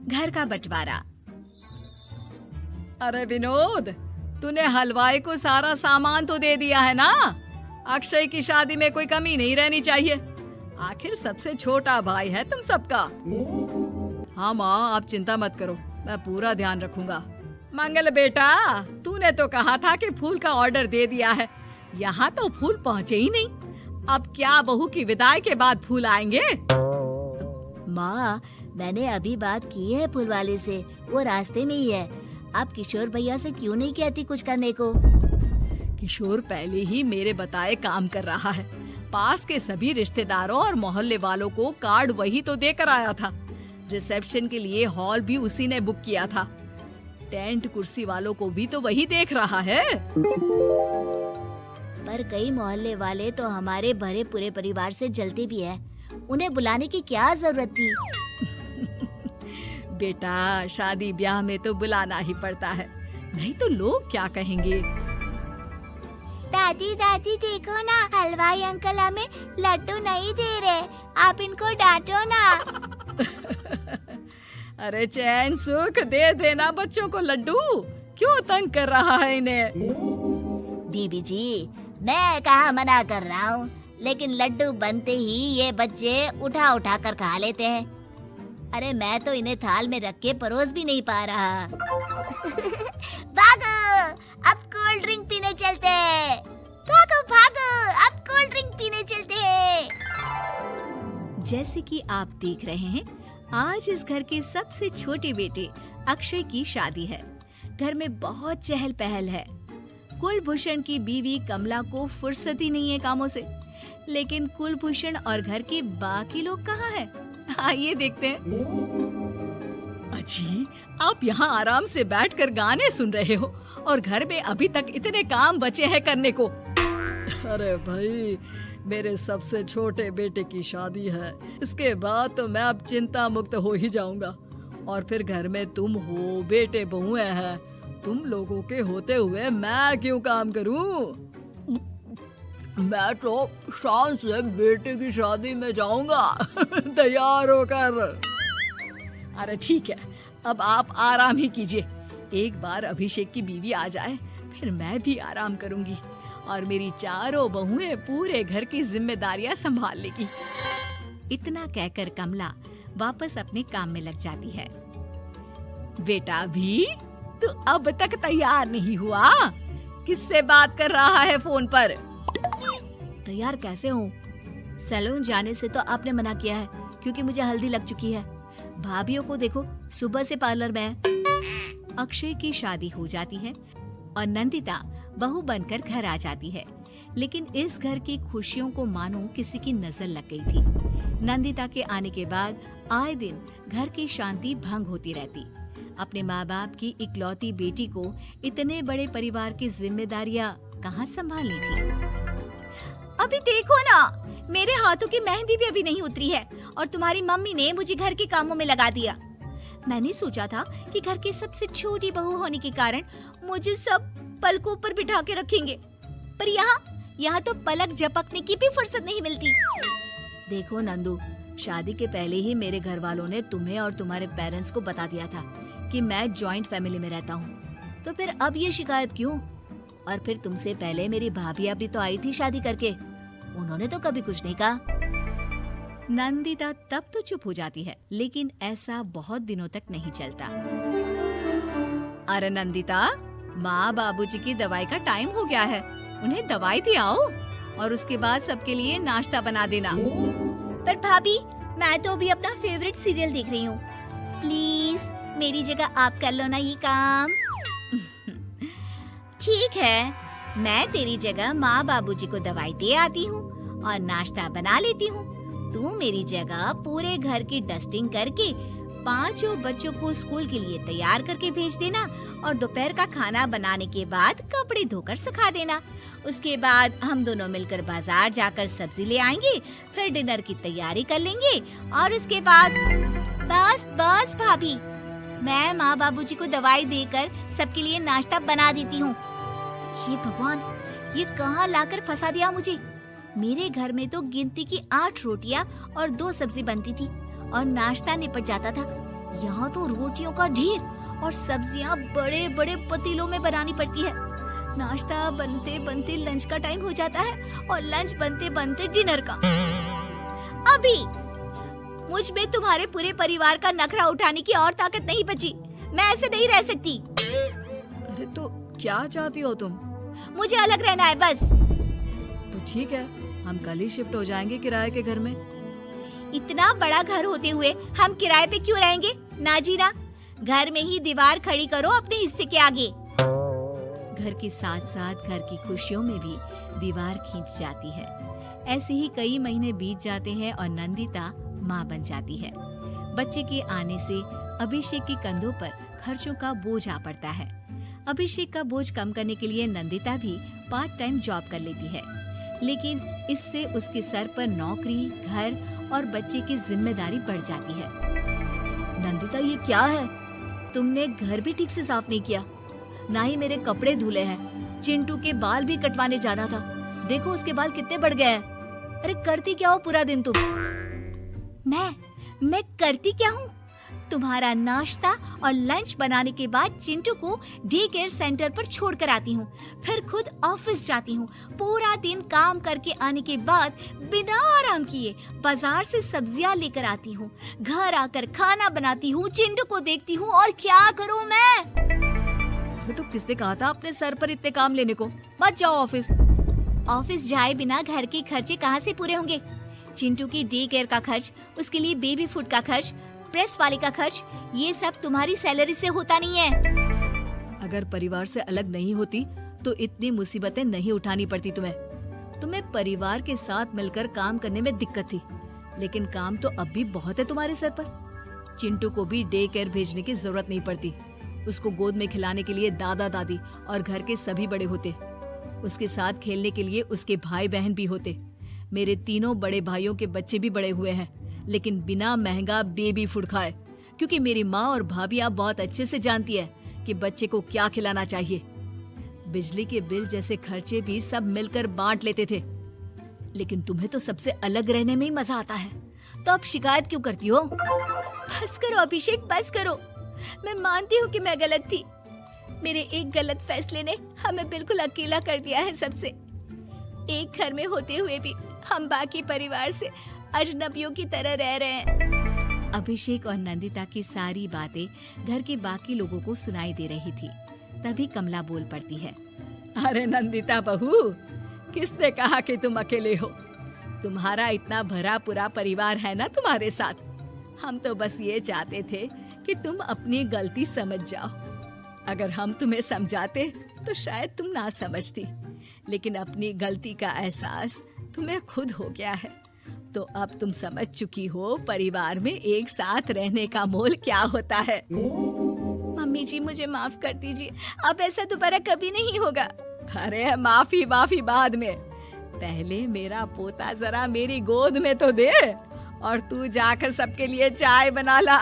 घर का बंटवारा। अरे विनोद, तूने हलवाई को सारा सामान तो दे दिया है ना? अक्षय की शादी में कोई कमी नहीं रहनी चाहिए। आखिर सबसे छोटा भाई है तुम सबका। हाँ माँ, आप चिंता मत करो, मैं पूरा ध्यान रखूंगा। मंगल बेटा, तूने तो कहा था कि फूल का ऑर्डर दे दिया है, यहाँ तो फूल पहुँचे ही नहीं। अब क्या बहू की विदाई के बाद फूल आएंगे? माँ, मैंने अभी बात की है फूल वाले से, वो रास्ते में ही है। आप किशोर भैया से क्यों नहीं कहती कुछ करने को? किशोर पहले ही मेरे बताए काम कर रहा है। पास के सभी रिश्तेदारों और मोहल्ले वालों को कार्ड वही तो देकर आया था। रिसेप्शन के लिए हॉल भी उसी ने बुक किया था। टेंट कुर्सी वालों को भी तो वही देख रहा है। पर कई मोहल्ले वाले तो हमारे भरे पूरे परिवार से जलते भी है, उन्हें बुलाने की क्या जरूरत थी? बेटा, शादी ब्याह में तो बुलाना ही पड़ता है, नहीं तो लोग क्या कहेंगे। दादी दादी देखो ना, हलवाई अंकल हमें लड्डू नहीं दे रहे, आप इनको डांटो ना। अरे चैन सुख दे देना बच्चों को लड्डू, क्यों तंग कर रहा है इन्हें? बीबी जी, मैं कहाँ मना कर रहा हूँ, लेकिन लड्डू बनते ही ये बच्चे उठा उठा कर खा लेते हैं। अरे मैं तो इन्हें थाल में रख के परोस भी नहीं पा रहा। भागो, अब कोल्ड ड्रिंक पीने चलते हैं। भागो भागो, अब कोल्ड ड्रिंक पीने चलते हैं। जैसे कि आप देख रहे हैं, आज इस घर के सबसे छोटे बेटे अक्षय की शादी है। घर में बहुत चहल पहल है। कुलभूषण की बीवी कमला को फुर्सत ही नहीं है कामों से, लेकिन कुलभूषण और घर के बाकी लोग कहाँ हैं? आइए देखते हैं। अजी, आप यहाँ आराम से बैठकर गाने सुन रहे हो और घर में अभी तक इतने काम बचे हैं करने को। अरे भाई, मेरे सबसे छोटे बेटे की शादी है, इसके बाद तो मैं अब चिंता मुक्त हो ही जाऊंगा। और फिर घर में तुम हो, बेटे बहुएं हैं, तुम लोगों के होते हुए मैं क्यों काम करूं? मैं तो शान से बेटे की शादी में जाऊंगा तैयार होकर। अरे ठीक है, अब आप आराम ही कीजिए। एक बार अभिषेक की बीवी आ जाए, फिर मैं भी आराम करूंगी और मेरी चारों बहुएं पूरे घर की जिम्मेदारियां संभाल लेगी। इतना कहकर कमला वापस अपने काम में लग जाती है। बेटा भी, तू अब तक तैयार नहीं हुआ? किससे बात कर रहा है फोन पर? तैयार कैसे हूँ? सैलून जाने से तो आपने मना किया है, क्योंकि मुझे हल्दी लग चुकी है। भाभीयों को देखो, सुबह से पार्लर में है। अक्षय की शादी हो जाती है और नंदिता बहू बनकर घर आ जाती है, लेकिन इस घर की खुशियों को मानो किसी की नजर लग गई थी। नंदिता के आने के बाद आए दिन घर की शांति भंग होती रहती। अपने माँ बाप की इकलौती बेटी को इतने बड़े परिवार की जिम्मेदारियां कहाँ संभालनी थी। अभी देखो ना, मेरे हाथों की मेहंदी भी अभी नहीं उतरी है और तुम्हारी मम्मी ने मुझे घर के कामों में लगा दिया। मैंने सोचा था कि घर की सबसे छोटी बहू होने के कारण मुझे सब पलकों पर बिठा के रखेंगे, पर यहाँ तो पलक झपकने की भी फुर्सत नहीं मिलती। देखो नंदू, शादी के पहले ही मेरे घर वालों ने तुम्हें और तुम्हारे पेरेंट्स को बता दिया था कि मैं जॉइंट फैमिली में रहता हूँ, तो फिर अब ये शिकायत क्यों? और फिर तुमसे पहले मेरी भाभी भी तो आई थी शादी करके, उन्होंने तो कभी कुछ नहीं कहा। नंदिता तब तो चुप हो जाती है, लेकिन ऐसा बहुत दिनों तक नहीं चलता। अरे नंदिता, माँ बाबूजी की दवाई का टाइम हो गया है, उन्हें दवाई दिलाओ और उसके बाद सबके लिए नाश्ता बना देना। पर भाभी, मैं तो अभी अपना फेवरेट सीरियल देख रही हूँ, प्लीज मेरी जगह आप कर लो ना ये काम। ठीक है, मैं तेरी जगह माँ बाबूजी को दवाई दे आती हूँ और नाश्ता बना लेती हूँ। तू मेरी जगह पूरे घर की डस्टिंग करके 5 बच्चों को स्कूल के लिए तैयार करके भेज देना और दोपहर का खाना बनाने के बाद कपड़े धोकर सुखा देना। उसके बाद हम दोनों मिलकर बाजार जाकर सब्जी ले आएंगे, फिर डिनर की तैयारी कर लेंगे और उसके बाद बस बस भाभी, मैं माँ बाबूजी को दवाई देकर सबके लिए नाश्ता बना देती हूँ। हे भगवान, ये कहाँ लाकर फंसा दिया मुझे। मेरे घर में तो गिनती की 8 रोटियाँ और 2 सब्जी बनती थी और नाश्ता निपट जाता था। यहाँ तो रोटियों का ढेर और सब्जियाँ बड़े बड़े पतीलों में बनानी पड़ती है। नाश्ता बनते बनते लंच का टाइम हो जाता है और लंच बनते बनते डिनर का। अभी मुझ में तुम्हारे पूरे परिवार का नखरा उठाने की और ताकत नहीं बची। मैं ऐसे नहीं रह सकती। अरे तो क्या चाहती हो तुम? मुझे अलग रहना है बस। तो ठीक है, हम कल ही शिफ्ट हो जाएंगे किराए के घर में। इतना बड़ा घर होते हुए हम किराए पे क्यों रहेंगे? ना जी ना, घर में ही दीवार खड़ी करो अपने हिस्से के आगे। घर के साथ साथ घर की खुशियों में भी दीवार खींच जाती है। ऐसे ही कई महीने बीत जाते हैं और नंदिता माँ बन जाती है। बच्चे के आने से अभिषेक के कंधों पर खर्चों का बोझ आ पड़ता है। अभिषेक का बोझ कम करने के लिए नंदिता भी पार्ट टाइम जॉब कर लेती है, लेकिन इससे उसके सर पर नौकरी, घर और बच्चे की जिम्मेदारी बढ़ जाती है। नंदिता, ये क्या है? तुमने घर भी ठीक से साफ नहीं किया, ना ही मेरे कपड़े धुले हैं। चिंटू के बाल भी कटवाने जाना था, देखो उसके बाल कितने बढ़ गए हैं। अरे करती क्या हो पूरा दिन तुम? मैं करती क्या हूँ? तुम्हारा नाश्ता और लंच बनाने के बाद चिंटू को डे केयर सेंटर पर छोड़ कर आती हूँ, फिर खुद ऑफिस जाती हूँ। पूरा दिन काम करके आने के बाद बिना आराम किए बाजार से सब्जियाँ लेकर आती हूँ, घर आकर खाना बनाती हूँ, चिंटू को देखती हूँ और क्या करूँ मैं? तो किसने कहा था अपने सर पर इतने काम लेने को? मत जाओ ऑफिस। ऑफिस जाए बिना घर के खर्चे कहाँ से पूरे होंगे? चिंटू की डे केयर का खर्च, उसके लिए बेबी फूड का खर्च, प्रेस वाले का खर्च, ये सब तुम्हारी सैलरी से होता नहीं है। अगर परिवार से अलग नहीं होती तो इतनी मुसीबतें नहीं उठानी पड़ती तुम्हें परिवार के साथ मिलकर काम करने में दिक्कत थी, लेकिन काम तो अब भी बहुत है तुम्हारे सर पर। चिंटू को भी डे केयर भेजने की जरूरत नहीं पड़ती। उसको गोद में खिलाने के लिए दादा दादी और घर के सभी बड़े होते। उसके साथ खेलने के लिए उसके भाई बहन भी होते। मेरे तीनों बड़े भाइयों के बच्चे भी बड़े हुए हैं, लेकिन बिना महंगा बेबी फूड खाए, क्योंकि मेरी माँ और भाभियाँ बहुत अच्छे से जानती है कि बच्चे को क्या खिलाना चाहिए। बिजली के बिल जैसे खर्चे भी सब मिलकर बांट लेते थे, लेकिन तुम्हें तो सबसे अलग रहने में ही मजा आता है, तो अब शिकायत क्यों करती हो? बस करो अभिषेक, बस करो। मैं मानती हूँ कि मैं गलत थी। मेरे एक गलत फैसले ने हमें बिल्कुल अकेला कर दिया है सबसे। एक घर में होते हुए भी हम बाकी परिवार से अजनबियों की तरह रह रहे हैं। अभिषेक और नंदिता की सारी बातें घर के बाकी लोगों को सुनाई दे रही थी। तभी कमला बोल पड़ती है। अरे नंदिता बहू, किसने कहा कि तुम अकेले हो? तुम्हारा इतना भरा पूरा परिवार है ना तुम्हारे साथ। हम तो बस ये चाहते थे कि तुम अपनी गलती समझ जाओ। अगर हम तुम्हें समझाते तो शायद तुम ना समझती, लेकिन अपनी गलती का एहसास तुम्हें खुद हो गया है, तो अब तुम समझ चुकी हो परिवार में एक साथ रहने का मोल क्या होता है। मम्मी जी, मुझे माफ कर दीजिए, अब ऐसा दोबारा कभी नहीं होगा। अरे माफी बाद में, पहले मेरा पोता जरा मेरी गोद में तो दे, और तू जाकर सबके लिए चाय बना ला।